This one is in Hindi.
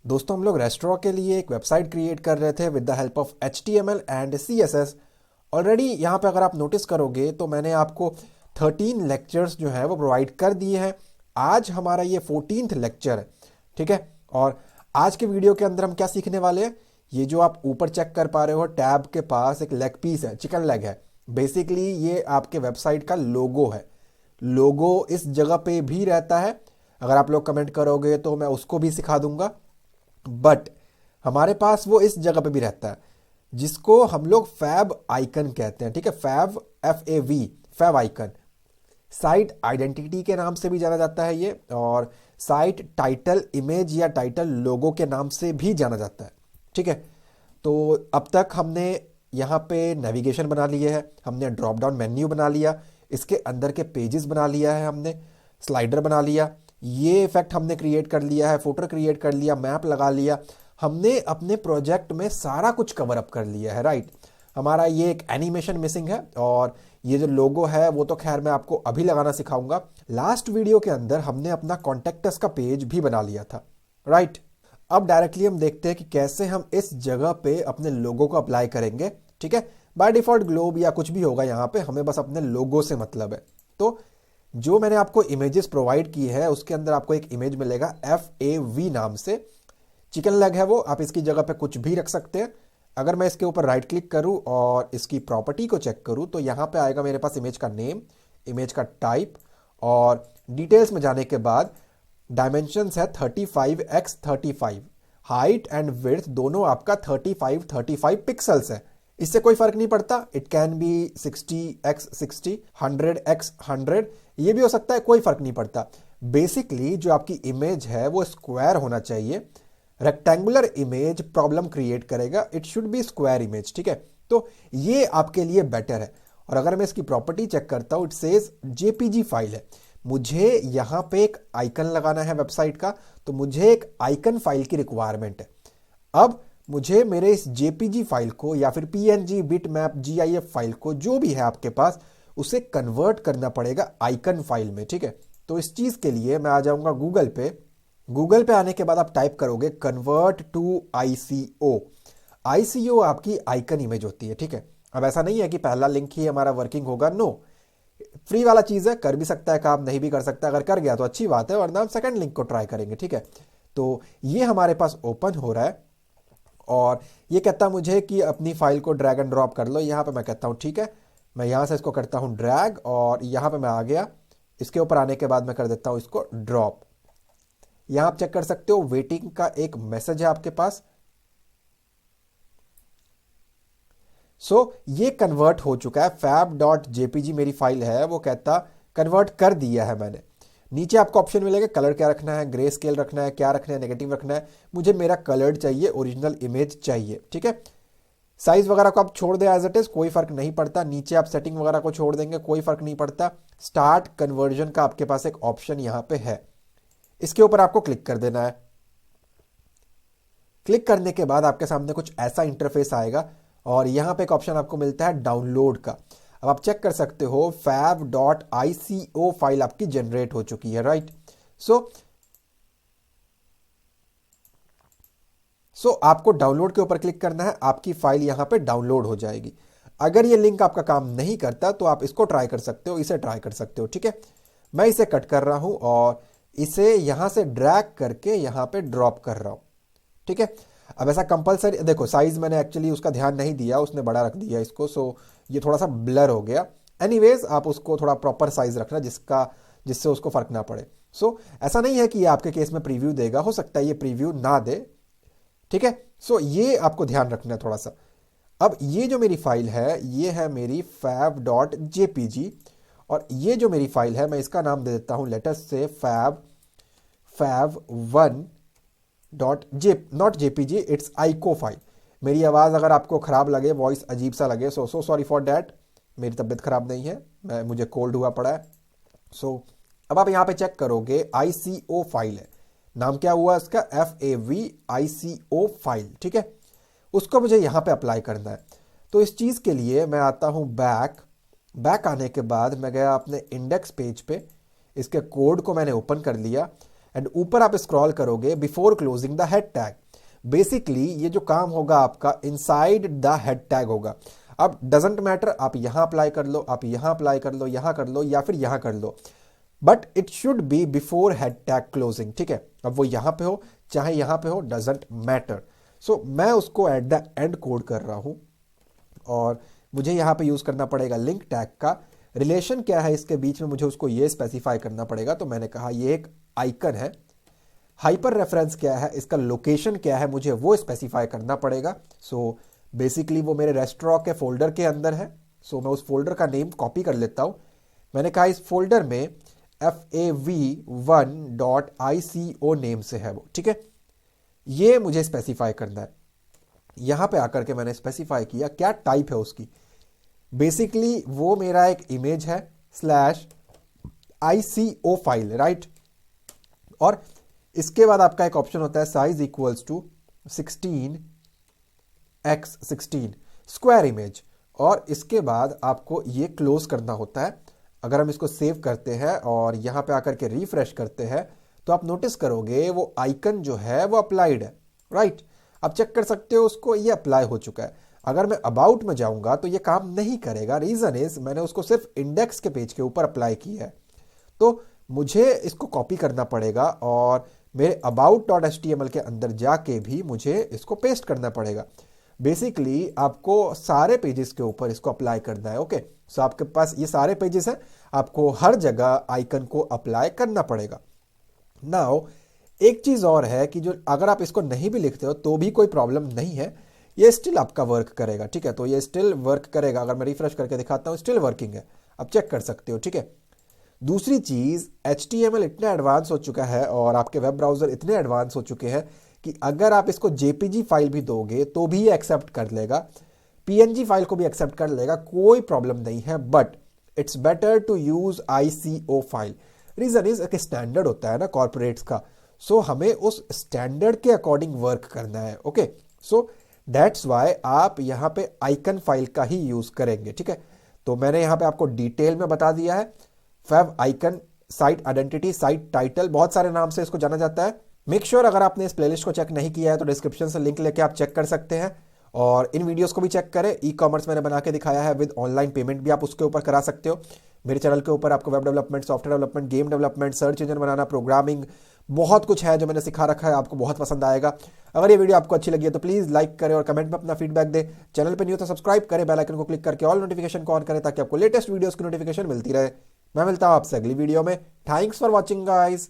दोस्तों हम लोग रेस्टोरेंट के लिए एक वेबसाइट क्रिएट कर रहे थे with the help of HTML and CSS। Already यहाँ पे अगर आप नोटिस करोगे तो मैंने आपको 13 लेक्चर्स जो है वो प्रोवाइड कर दिए हैं। आज हमारा ये 14th लेक्चर है, ठीक है। और आज के वीडियो के अंदर हम क्या सीखने वाले हैं, ये जो आप ऊपर चेक कर पा रहे हो टैब के पास एक लेग पीस है, चिकन लेग है। बेसिकली ये आपके वेबसाइट का लोगो है। लोगो इस जगह पे भी रहता है, अगर आप लोग कमेंट करोगे तो मैं उसको भी सिखा दूंगा। बट हमारे पास वो इस जगह पे भी रहता है जिसको हम लोग फैब आइकन कहते हैं, ठीक है। Fav FAV, favicon. Site identity के नाम से भी जाना जाता है ये, और साइट टाइटल इमेज या टाइटल लोगो के नाम से भी जाना जाता है, ठीक है। तो अब तक हमने यहाँ पे नेविगेशन बना लिए है, हमने ड्रॉप डाउन मेन्यू बना लिया, इसके अंदर के पेजेस बना लिया है, हमने स्लाइडर बना लिया, ये इफेक्ट हमने क्रिएट कर लिया है, फोटो क्रिएट कर लिया, मैप लगा लिया। हमने अपने प्रोजेक्ट में सारा कुछ कवर अप कर लिया है, राइट। हमारा ये एक एनिमेशन मिसिंग है, और ये जो लोगो है वो तो खैर मैं आपको अभी लगाना सिखाऊंगा। लास्ट वीडियो के अंदर हमने अपना कॉन्टेक्ट का पेज भी बना लिया था, राइट। अब डायरेक्टली हम देखते हैं कि कैसे हम इस जगह पे अपने लोगो को अप्लाई करेंगे, ठीक है। बाय डिफॉल्ट ग्लोब या कुछ भी होगा, यहाँ पे हमें बस अपने लोगो से मतलब है। तो जो मैंने आपको इमेजेस प्रोवाइड की है उसके अंदर आपको एक इमेज मिलेगा FAV नाम से, चिकन लेग है वो, आप इसकी जगह पे कुछ भी रख सकते हैं। अगर मैं इसके ऊपर राइट क्लिक करूं और इसकी प्रॉपर्टी को चेक करूं तो यहाँ पे आएगा मेरे पास इमेज का नेम, इमेज का टाइप, और डिटेल्स में जाने के बाद डायमेंशंस है 35x35, हाइट एंड विड्थ दोनों आपका 35 पिक्सल्स है। इससे कोई फर्क नहीं पड़ता, it can be 60x60, 100x100, ये भी हो सकता है, कोई फर्क नहीं पड़ता। बेसिकली जो आपकी इमेज है वो स्क्वायर होना चाहिए। रेक्टेंगुलर इमेज प्रॉब्लम क्रिएट करेगा, it should B square image, ठीक है। तो ये आपके लिए बेटर है। और अगर मैं इसकी प्रॉपर्टी चेक करता हूं, इट सेज JPG फाइल है। मुझे यहां पे एक आइकन लगाना है वेबसाइट का, तो मुझे एक आइकन फाइल की रिक्वायरमेंट है। अब मुझे मेरे इस JPG फाइल को या फिर PNG, बिटमैप, GIF फाइल को, जो भी है आपके पास, उसे कन्वर्ट करना पड़ेगा आइकन फाइल में, ठीक है। तो इस चीज के लिए मैं आ जाऊंगा गूगल पे। गूगल पे आने के बाद आप टाइप करोगे कन्वर्ट टू ICO। ICO आपकी आइकन इमेज होती है, ठीक है। अब ऐसा नहीं है कि पहला लिंक ही हमारा वर्किंग होगा, नो। फ्री वाला चीज है, कर भी सकता है काम, नहीं भी कर सकता। अगर कर गया तो अच्छी बात है, वरना हम सेकंड लिंक को ट्राई करेंगे, ठीक है। तो ये हमारे पास ओपन हो रहा है और ये कहता है मुझे कि अपनी फाइल को ड्रैग एंड ड्रॉप कर लो। यहाँ पे मैं कहता हूँ ठीक है, मैं यहाँ से इसको करता हूँ ड्रैग, और यहाँ पे मैं आ गया। इसके ऊपर आने के बाद मैं कर देता हूँ इसको ड्रॉप। यहाँ आप चेक कर सकते हो वेटिंग का एक मैसेज है आपके पास। ये कन्वर्ट हो चुका है। fab.jpg मेरी फाइल है, वो कहता कन्वर्ट कर दिया है मैंने। नीचे आपको ऑप्शन मिलेगा कलर क्या रखना है, ग्रे स्केल रखना है, क्या रखना है, नेगेटिव रखना है। मुझे मेरा कलर्ड चाहिए, ओरिजिनल इमेज चाहिए, ठीक है। साइज वगैरह को आप छोड़ दें एज इट इज, कोई फर्क नहीं पड़ता। नीचे आप सेटिंग वगैरह को छोड़ देंगे, कोई फर्क नहीं पड़ता। स्टार्ट कन्वर्जन का आपके पास एक ऑप्शन यहां पे है, इसके ऊपर आपको क्लिक कर देना है। क्लिक करने के बाद आपके सामने कुछ ऐसा इंटरफेस आएगा, और यहां पे एक ऑप्शन आपको मिलता है डाउनलोड का। अब आप चेक कर सकते हो fab.ico फाइल आपकी जनरेट हो चुकी है, राइट। सो आपको डाउनलोड के ऊपर क्लिक करना है, आपकी फाइल यहां पे डाउनलोड हो जाएगी। अगर ये लिंक आपका काम नहीं करता तो आप इसको ट्राई कर सकते हो, इसे ट्राई कर सकते हो, ठीक है। मैं इसे कट कर रहा हूं और इसे यहां से ड्रैग करके यहां पे ड्रॉप कर रहा हूं, ठीक है। अब ऐसा कंपलसरी, देखो साइज मैंने एक्चुअली उसका ध्यान नहीं दिया, उसने बड़ा रख दिया इसको, सो ये थोड़ा सा ब्लर हो गया। एनीवेज आप उसको थोड़ा प्रॉपर साइज रखना जिससे उसको फर्क ना पड़े। ऐसा नहीं है कि ये आपके केस में प्रीव्यू देगा, हो सकता है ये प्रीव्यू ना दे, ठीक है। ये आपको ध्यान रखना है थोड़ा सा। अब ये जो मेरी फाइल है ये है मेरी fab.jpg, और ये जो मेरी फाइल है मैं इसका नाम दे देता हूं लेटर से fav1 not JPG, it's ICO file. मेरी आवाज़ अगर आपको ख़राब लगे, वॉइस अजीब सा लगे, सो सॉरी फॉर डैट। मेरी तबीयत ख़राब नहीं है, मुझे कोल्ड हुआ पड़ा है। अब आप यहाँ पे चेक करोगे ICO फाइल है, नाम क्या हुआ इसका, FAV ICO फाइल, ठीक है। उसको मुझे यहाँ पे अप्लाई करना है। तो इस चीज़ के लिए मैं आता हूँ बैक आने के बाद मैं गया अपने इंडेक्स पेज पे, इसके कोड को मैंने ओपन कर लिया। एंड ऊपर आप स्क्रॉल करोगे before closing the head tag. Basically ये जो काम होगा आपका इनसाइड द हेड टैग होगा। अब डजेंट मैटर, आप यहां अप्लाई कर लो, आप यहां अप्लाई कर लो, यहां कर लो या फिर यहां कर लो, but it should be before head tag closing, ठीक है। अब वो यहां पे हो चाहे यहां पे हो, डजेंट मैटर। सो मैं उसको एट द एंड कोड कर रहा हूं और मुझे यहां पे यूज करना पड़ेगा लिंक टैग का। रिलेशन क्या है इसके बीच में, मुझे उसको ये स्पेसिफाई करना पड़ेगा। तो मैंने कहा ये एक आइकन है। हाइपर रेफरेंस क्या है, इसका लोकेशन क्या है, मुझे वो स्पेसिफाई करना पड़ेगा। सो बेसिकली वो मेरे रेस्टोरेंट के फोल्डर के अंदर है। सो मैं उस फोल्डर का नेम कॉपी कर लेता हूं। मैंने कहा इस फोल्डर में fav1.ico नेम से है वो, ठीक है। ये मुझे स्पेसिफाई करना है। यहां पे आकर के मैंने स्पेसिफाई किया क्या टाइप है उसकी। बेसिकली वो मेरा एक इमेज है /ICO फाइल, राइट। और इसके बाद आपका एक ऑप्शन होता है size equals to 16x16 square image, और इसके बाद आपको ये क्लोज करना होता है। अगर हम इसको सेव करते हैं और यहां पे आकर के रिफ्रेश करते हैं तो आप नोटिस करोगे वो आइकन जो है वो अप्लाइड है, राइट। आप चेक कर सकते हो उसको, ये अप्लाई हो चुका है। अगर मैं अबाउट में जाऊंगा तो ये काम नहीं करेगा। रीजन इज मैंने उसको सिर्फ इंडेक्स के पेज के ऊपर अप्लाई किया है। तो मुझे इसको कॉपी करना पड़ेगा और मेरे about.html के अंदर जाके भी मुझे इसको पेस्ट करना पड़ेगा। बेसिकली आपको सारे पेजेस के ऊपर इसको अप्लाई करना है, ओके। सो आपके पास ये सारे पेजेस हैं, आपको हर जगह आइकन को अप्लाई करना पड़ेगा। नाउ एक चीज और है कि जो अगर आप इसको नहीं भी लिखते हो तो भी कोई प्रॉब्लम नहीं है, ये स्टिल आपका वर्क करेगा, ठीक है। तो ये स्टिल वर्क करेगा। अगर मैं रिफ्रेश करके दिखाता हूं स्टिल वर्किंग है, आप चेक कर सकते हो, ठीक है। दूसरी चीज HTML इतना एडवांस हो चुका है और आपके वेब ब्राउजर इतने एडवांस हो चुके हैं कि अगर आप इसको JPG फाइल भी दोगे तो भी ये एक्सेप्ट कर लेगा, PNG फाइल को भी एक्सेप्ट कर लेगा, कोई प्रॉब्लम नहीं है। But it's better to use ICO file. Reason is एक स्टैंडर्ड होता है ना कॉर्पोरेट्स का, सो हमें उस स्टैंडर्ड के अकॉर्डिंग वर्क करना है, ओके। सो दैट्स वाई आप यहाँ पे आइकन फाइल का ही यूज करेंगे, ठीक है। तो मैंने यहाँ पे आपको डिटेल में बता दिया है। Favicon, site identity, site title, बहुत सारे नाम से इसको जाना जाता है। मेक श्योर अगर आपने इस प्लेलिस्ट को चेक नहीं किया है तो डिस्क्रिप्शन से लिंक लेके आप चेक कर सकते हैं और इन वीडियोस को भी चेक करें। ई-कॉमर्स मैंने बना के दिखाया है विद ऑनलाइन पेमेंट भी आप उसके ऊपर करा सकते हो। मेरे चैनल के ऊपर आपको web development, software development, game development, search engine बनाना, प्रोग्रामिंग, बहुत कुछ है जो मैंने सिखा रखा है, आपको बहुत पसंद आएगा। अगर ये वीडियो आपको अच्छी लगी है तो प्लीज लाइक करें और कमेंट में अपना फीडबैक दें। चैनल पे न्यू तो सब्सक्राइब करें, बेल आइकन को क्लिक करके ऑल नोटिफिकेशन को ऑन करें ताकि आपको लेटेस्ट वीडियोस की नोटिफिकेशन मिलती रहे। मैं मिलता हूं आपसे अगली वीडियो में। Thanks for watching guys.